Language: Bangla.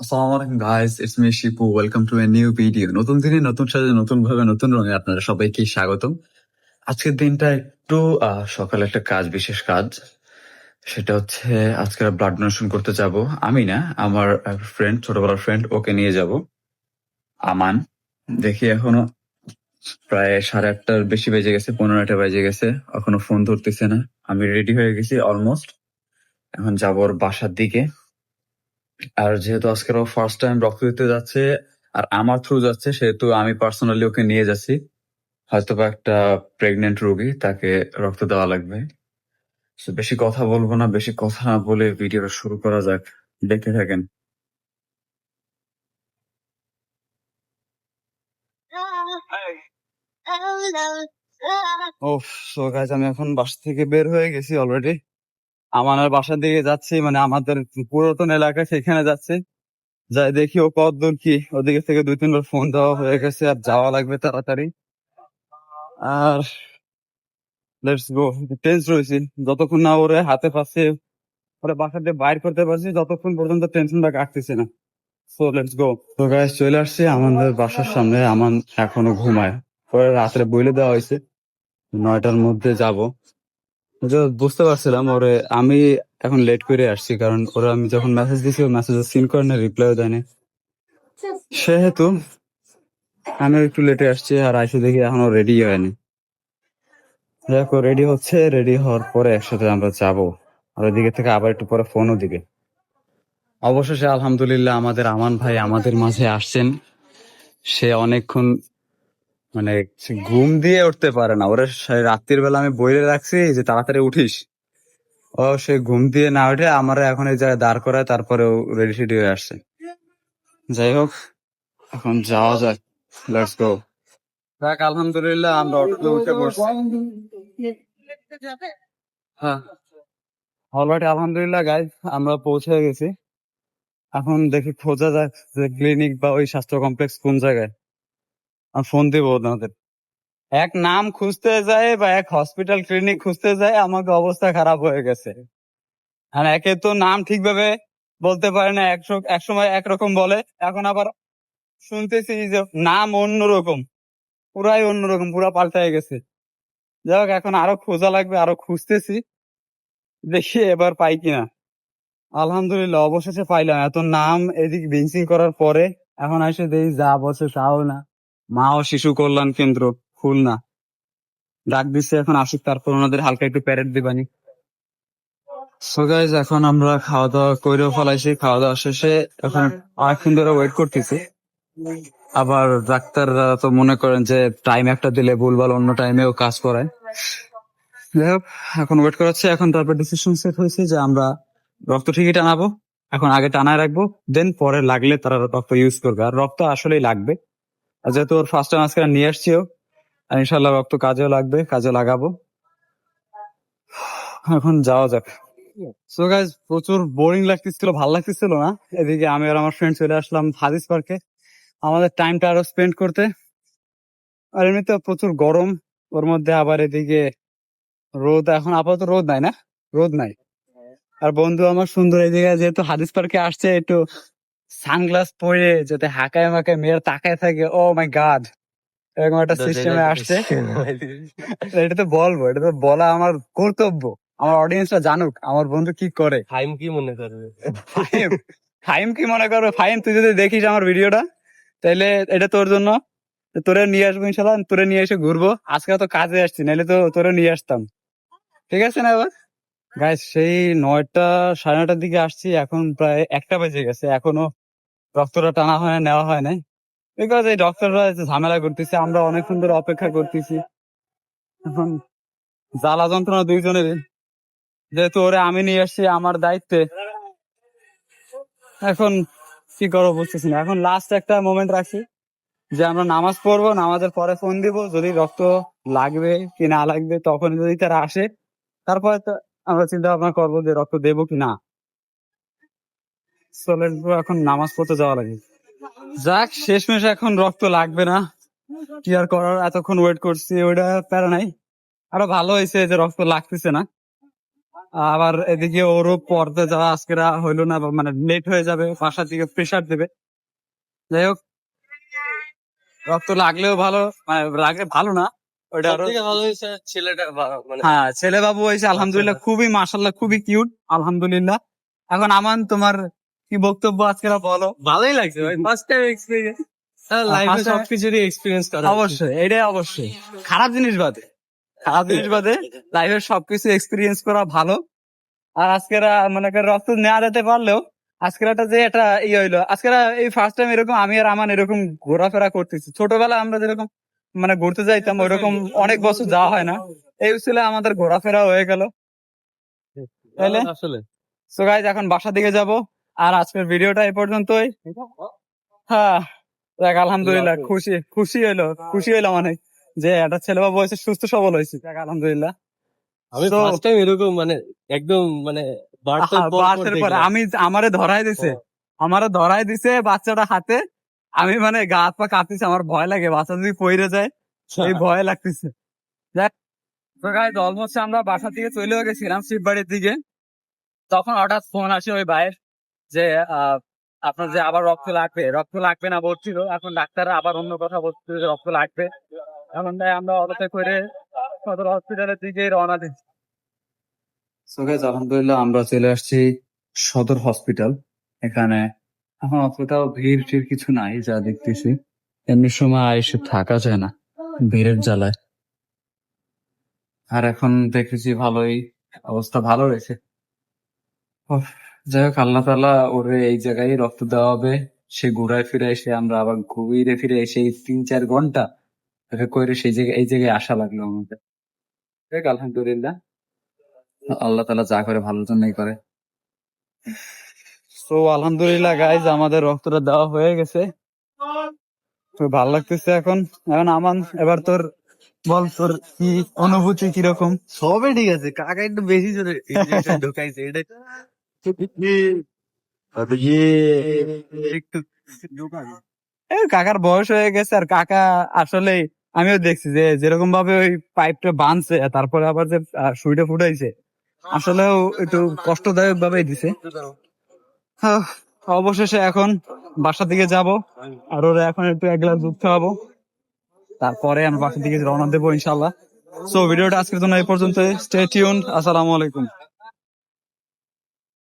আসসালামু আলাইকুম guys, it's me Shipu. Welcome to a new video. নতুন দিনে নতুন সাজে নতুন ভাবে নতুন রঙে আপনারা সবাইকে স্বাগতম। আজকের দিনটা একটু সকালে একটা কাজ, বিশেষ কাজ। সেটা হচ্ছে আজকে ব্লাড ডোনেশন করতে যাব। আমি না, আমার ফ্রেন্ড, ছোটবেলার ফ্রেন্ড, ওকে নিয়ে যাব। আমান। দেখি এখনো প্রায় 8:30টার বেশি বেজে গেছে, 15টা বেজে গেছে, এখনো ফোন ধরতেছে না। আমি রেডি হয়ে গেছি অলমোস্ট, এখন যাবো ওর বাসার দিকে। আর যেহেতু আজকের ও ফার্স্ট টাইম রক্ত দিতে যাচ্ছে আর আমার থ্রু যাচ্ছে, সেহেতু আমি পার্সোনালি ওকে নিয়ে যাচ্ছি। হয়তোবা একটা প্রেগনেন্ট রোগী, তাকে রক্ত দেওয়া লাগবে। So, বেশি কথা বলবো না, বেশি কথা না বলে ভিডিওটা শুরু করা যাক। দেখতে থাকেন। ও, সো গাইজ, আমি এখন বাসা থেকে বের হয়ে গেছি অলরেডি। আমার বাসার দিকে যাচ্ছি, মানে আমাদের পুরাতন এলাকা, সেখানে যাচ্ছি। যাই দেখি ও কত দূর কি, ওদিকে থেকে 2-3 বার ফোন দেওয়া হয়ে গেছে, আর যাওয়া লাগবে তাড়াতাড়ি। আর লেটস গো। টেন্স রয়েছি, যতক্ষণ না ওরে হাতে পাচ্ছি, ওরে বাসা দিয়ে বাইর করতে পারছি, ততক্ষণ পর্যন্ত টেনশনটা কাটতেছে না। So let's go. তো গাইস, চলে আসছি আমাদের বাসার সামনে। আমান এখনো ঘুমায়, পরে রাত্রে বইলে দেওয়া হয়েছে 9টার মধ্যে যাব। বুঝতে পারছিলাম ওরে আমি এখন লেট করে আসছি, কারণ ওরা আমি যখন মেসেজ দিছি, ও মেসেজ সিন করে না, রিপ্লাইও দেয়নি। সেহেতু আমি একটু লেটে আসছি, আর আইসে দেখি এখনো রেডি হয়নি। দেখো রেডি হচ্ছে, রেডি হওয়ার পরে একসাথে আমরা যাবো। আর ওইদিকে থেকে আবার একটু পরে ফোনও দিবে। অবশেষে আলহামদুলিল্লাহ আমাদের আমান ভাই আমাদের মাঝে আসছেন। সে অনেকক্ষণ, মানে সে ঘুম দিয়ে উঠতে পারে না। ওরা রাত্রির বেলা আমি বইলে রাখছি যে তাড়াতাড়ি উঠিস, ও সে ঘুম দিয়ে না উঠে আমার এখন এই জায়গায় দাঁড় করায়, তারপরে ও রেডি সেডি হয়ে আসছে। যাই হোক, এখন যাওয়া যাক। Let's go. দেখ, আলহামদুলিল্লাহ আমরা অটোতে উঠে পড়ছি। হ্যাঁ, অলরেডি আলহামদুলিল্লাহ গাইজ, আমরা পৌঁছে গেছি। এখন দেখি খোঁজা যাক যে ক্লিনিক বা ওই স্বাস্থ্য কমপ্লেক্স কোন জায়গায়। আমি ফোন দিব ওনাদের। এক নাম খুঁজতে যায় বা এক হসপিটাল ক্লিনিক খুঁজতে যায়, আমাকে অবস্থা খারাপ হয়ে গেছে। আর একে তো নাম ঠিকভাবে বলতে পারে না, এক সময় একরকম বলে, এখন আবার শুনতেছি যে নাম অন্যরকম, পুরাই অন্যরকম, পুরা পাল্টায় গেছে। যাই হোক, এখন আরো খোঁজা লাগবে, আরো খুঁজতেছি, দেখি এবার পাই কিনা। আলহামদুলিল্লাহ অবশেষে পাইলাম। এত নাম এদিক বিঞ্চিং করার পরে এখন এসে দেখি যা বলছে তাও না। মা ও শিশু কল্যাণ কেন্দ্র, খুলনা। ডাক দিচ্ছে, এখন আসুক, তারপর ওনাদের হালকা একটু প্যারেড দিবানি। সো গাইজ, এখন আমরা খাওয়া দাওয়া কইরেও ফেলাইছি। খাওয়া দাওয়া শেষে এখন অনেকক্ষণ ধরে ওয়েট করতেছি। আবার ডাক্তাররা তো মনে করেন যে টাইম একটা দিলে ভুলভাল অন্য টাইমেও কাজ করায়। যাই হোক, এখন ওয়েট করাচ্ছে। এখন তারপর ডিসিশন সেট হয়েছে যে আমরা রক্ত ঠিকই টানাবো। এখন আগে টানায় রাখবো, দেন পরে লাগলে তারা রক্ত ইউজ করবে। আর রক্ত আসলেই লাগবে, আর যেহেতু ওর ফার্স্ট টাইম আজকে নিয়ে আসছিও, আর ইনশাল্লাহ রক্ত কাজেও লাগবে, কাজে লাগাবো। এখন যাওয়া যাক। সো গাইজ, প্রচুর বোরিং লাগতেছিল, ভালো লাগতেছিল না। এদিকে আমি আর আমার ফ্রেন্ড চলে আসলাম হাদিস পার্কে আমাদের টাইমটা আরো স্পেন্ড করতে। আর এমনিতে প্রচুর গরম, ওর মধ্যে আবার এদিকে রোদ। এখন আপাতত রোদ নাই, না রোদ নাই। আর বন্ধু আমার সুন্দর এদিকে যেহেতু হাদিস পার্কে আসছে, একটু সানগ্লাস পরে যাতে হাঁকায় মাকায় মেয়ের তাকায় থাকে। ও মাই গড, এরকম একটা সিস্টেমে আসছে। এটা তো বলবো, এটা তো বলা আমার কর্তব্য। আমার অডিয়েন্সরা জানুক আমার বন্ধু কি করে। ফাইম কি মনে করবে? ফাহিম, ফাহিম কি মনে করো? ফাহিম, তুই যদি দেখিস আমার ভিডিওটা, তাহলে এটা তোর জন্য। তোরে নিয়ে আসবো ইনশাল্লাহ, তোরে নিয়ে এসে ঘুরবো। আজকে তো কাজে আসছি, নাহলে তো তোরে নিয়ে আসতাম। ঠিক আছে না? এবার গাইস, সেই 9টা 9:30টার দিকে আসছি, এখন প্রায় 1টা বেজে গেছে, এখনো রক্তটা টানা হয় না, নেওয়া হয় নাই। বিকজ এই ডক্টররা ঝামেলা করতেছে, আমরা অনেকক্ষণ ধরে অপেক্ষা করতেছি। এখন জ্বালা যন্ত্রণা দুইজনের, যেহেতু ওরে আমি নিয়ে আসছি আমার দায়িত্বে। এখন কি করবো বুঝতেছি না। এখন লাস্ট একটা মোমেন্ট রাখছি যে আমরা নামাজ পড়বো, নামাজের পরে ফোন দিব, যদি রক্ত লাগবে কি না লাগবে, তখন যদি তারা আসে, তারপরে তো আমরা চিন্তা ভাবনা করবো যে রক্ত দেবো কি না। চলে এখন নামাজ পড়তে যাওয়া লাগে। যাক, শেষমেশ এখন রক্ত লাগবে না, কি আর করার। এতক্ষণ ওয়েট করছি, ওইটা প্যারা নাই। আরো ভালো হয়েছে যে রক্ত লাগতেছে না। আবার এদিকে ওরও পড়তে যাওয়া আজকে হইলো না, বা মানে লেট হয়ে যাবে, বাসার দিকে প্রেসার দেবে। যাই হোক, রক্ত লাগলেও ভালো, মানে লাগলে ভালো না, ওইটা আরো ভালো হয়েছে ছেলেটা মানে হ্যাঁ ছেলে বাবু হয়েছে আলহামদুলিল্লাহ, খুবই মাশাল্লাহ, খুবই কিউট আলহামদুলিল্লাহ। এখন আমান তোমার কি বক্তব্য আজকে বলো? ভালোই লাগছে ভাই, ফার্স্ট টাইম এক্সপেরিয়েন্স। লাইফে first time- সবকিছুরই এক্সপিরিয়েন্স করা উচিত। অবশ্যই, এটাই অবশ্যই। খারাপ জিনিস বাদে, খারাপ জিনিস বাদে লাইফের সবকিছু এক্সপিরিয়েন্স করা ভালো। আর আজকেরা মনে করে রক্ত নেওয়া যেতে পারলেও আজকের একটা যে এটা ইয়ে হইলো, আজকেরা এই ফার্স্ট টাইম এরকম আমি আর আমান এরকম ঘোরাফেরা করতেছি। ছোটবেলায় আমরা যেরকম মানে ঘুরতে যাইতাম, ওইরকম অনেক বছর যাওয়া হয় না। এই ছিল আমাদের ঘোরাফেরা হয়ে গেল, তাইলে আসলে সো গাইজ এখন বাসা দিকে যাব। আর আজকের ভিডিওটা এই পর্যন্তই। হ্যাঁ, দেখ আলহামদুলিল্লাহ, খুশি খুশি হইলাম অনেক যে একটা ছেলে বাবু হয়েছে, সুস্থ সবল হয়েছে, দেখ আলহামদুলিল্লাহ। আমি So, ফার্স্ট টাইম এরকম মানে একদম মানে বার্থের পর বাসের পরে আমি আমারে ধরাই দিছে বাচ্চাটা হাতে। আমি মানে গা হাত পা কাঁপতেছে, আমার ভয় লাগে বাচ্চা যদি পইরে যায়, এই ভয় লাগতেছে। দেখ তো গাইজ অলমোস্ট আমরা বাসা থেকে চলেও গেছিলাম শিববাড়ির দিকে। তখন হঠাৎ ফোন আসে ওই ভাইয়ের যে আপনার যে আবার রক্ত লাগবে না বলছিল। এখন ডাক্তাররা আবার অন্য কথা বলছিল যে রক্ত লাগবে। এখন তাই আমরা অটোতে করে সদর হসপিটালের দিকে রওনা দিচ্ছি। সো গাইস আলহামদুলিল্লাহ আমরা চলে আসছি সদর হসপিটাল। এখানে এখন অতটাও ভিড় টিড় কিছু নাই যা দেখতেছি। এমনি সময় এসে থাকা যায় না ভিড়ের জ্বালায়। আর এখন দেখেছি ভালোই অবস্থা ভালো রয়েছে। উফ, যাই হোক আল্লাহ তাআলা ওরে এই জায়গায় রক্ত দেওয়া হবে। সে ঘুরায় ফিরে এসে আমরা আবার ঘুরে ফিরে এসে এই 3-4 ঘন্টা তাকে করে সেই জায়গায় এই জায়গায় আসা লাগলো আমাদের। দেখ আলহামদুলিল্লাহ, আল্লাহ তাআলা যা করে ভালোর জন্যই করে। তো আলহামদুলিল্লাহ গাইজ আমাদের রক্তটা দেওয়া হয়ে গেছে, খুব ভালো লাগতেছে এখন। এখন আমান এবার তোর বল, তোর কি অনুভূতি কিরকম? সবে ঠিক আছে, কাকা একটু বেশি জোরে ইনজেকশন ঢোকাইছে এটা একটু কাকার বয়স হয়ে গেছে, আর কাকা আসলে আমিও দেখছি যে যেরকম ভাবে ওই পাইপটা বাঁধছে, তারপরে আবার যে সুইটা ফুটাইছে, আসলেও একটু কষ্টদায়ক ভাবে দিছে। হ্যাঁ, অবশেষে এখন বাসা দিকে যাব, আর ওরা এখন একটু 1 গ্লাস দুধ খাওয়াবো, তারপরে আমি বাসা দিকে রওনা দেবো ইনশাল্লাহ। সো ভিডিওটা আজকের জন্য এই পর্যন্ত। Stay tuned. আসসালামু আলাইকুম।